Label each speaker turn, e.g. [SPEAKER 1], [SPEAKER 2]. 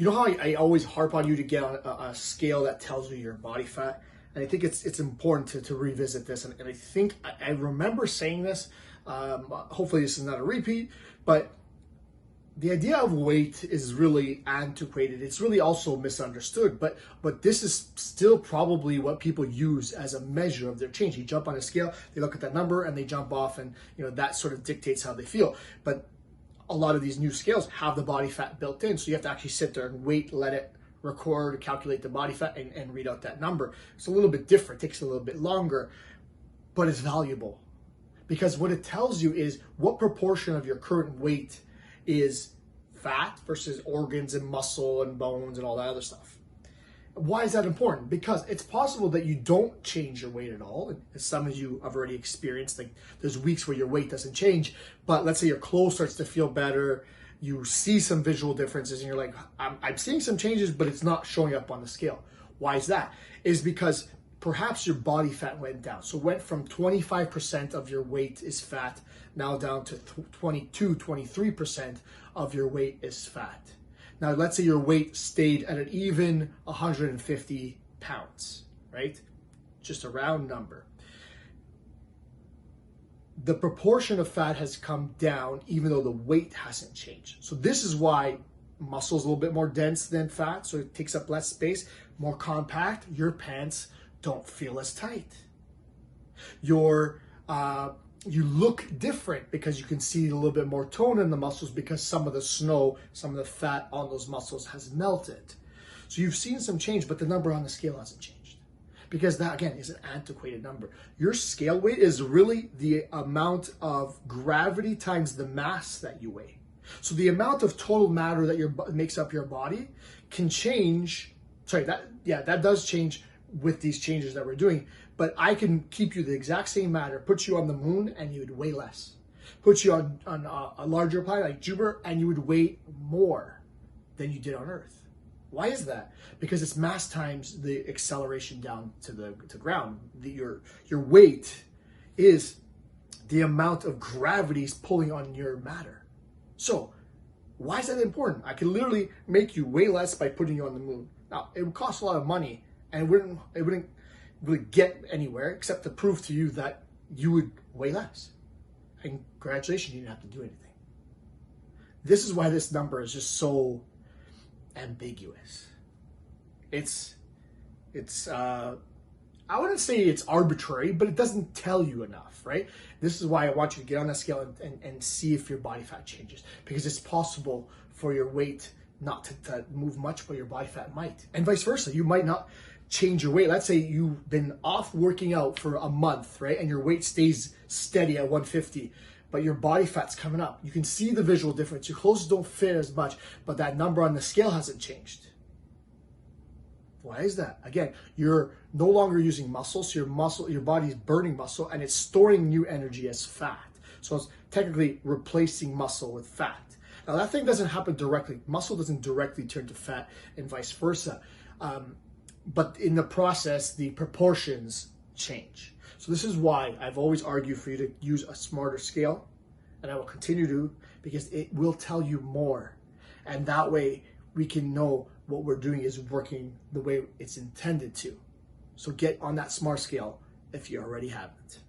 [SPEAKER 1] You know how I always harp on you to get on a scale that tells you your body fat? And I think it's important to revisit this. And I think I remember saying this. Hopefully this is not a repeat, but the idea of weight is really antiquated. It's really also misunderstood, but this is still probably what people use as a measure of their change. You jump on a scale, they look at that number and they jump off, and that sort of dictates how they feel. But a lot of these new scales have the body fat built in, so you have to actually sit there and wait, let it record, calculate the body fat, and read out that number. It's a little bit different, takes a little bit longer, but it's valuable because what it tells you is what proportion of your current weight is fat versus organs and muscle and bones and all that other stuff. Why is that important? Because it's possible that you don't change your weight at all. And some of you have already experienced, like there's weeks where your weight doesn't change, but let's say your clothes starts to feel better, you see some visual differences, and you're like, I'm seeing some changes, but it's not showing up on the scale. Why is that? Is because perhaps your body fat went down. So it went from 25% of your weight is fat, now down to 22, 23% of your weight is fat. Now, let's say your weight stayed at an even 150 pounds, right? Just a round number. The proportion of fat has come down even though the weight hasn't changed. So this is why muscle is a little bit more dense than fat, so it takes up less space, more compact. Your pants don't feel as tight. You look different because you can see a little bit more tone in the muscles because some of the snow, some of the fat on those muscles has melted. So you've seen some change, but the number on the scale hasn't changed because that, again, is an antiquated number. Your scale weight is really the amount of gravity times the mass that you weigh. So the amount of total matter that makes up your body can change. Sorry, that does change with these changes that we're doing, but I can keep you the exact same matter, put you on the moon and you would weigh less. Put you on a larger planet like Jupiter and you would weigh more than you did on Earth. Why is that? Because it's mass times the acceleration down to the ground. Your weight is the amount of gravity pulling on your matter. So why is that important? I can literally make you weigh less by putting you on the moon. Now, it would cost a lot of money, and it wouldn't really get anywhere except to prove to you that you would weigh less. And congratulations, you didn't have to do anything. This is why this number is just so ambiguous. It's I wouldn't say it's arbitrary, but it doesn't tell you enough, right? This is why I want you to get on that scale and see if your body fat changes, because it's possible for your weight not to move much, but your body fat might. And vice versa, you might not change your weight. Let's say you've been off working out for a month, right? And your weight stays steady at 150, but your body fat's coming up. You can see the visual difference. Your clothes don't fit as much, but that number on the scale hasn't changed. Why is that? Again, you're no longer using muscle, so your body's burning muscle and it's storing new energy as fat. So it's technically replacing muscle with fat. Now that thing doesn't happen directly. Muscle doesn't directly turn to fat and vice versa. But in the process, the proportions change. So this is why I've always argued for you to use a smarter scale, and I will continue to, because it will tell you more. And that way we can know what we're doing is working the way it's intended to. So get on that smart scale if you already haven't.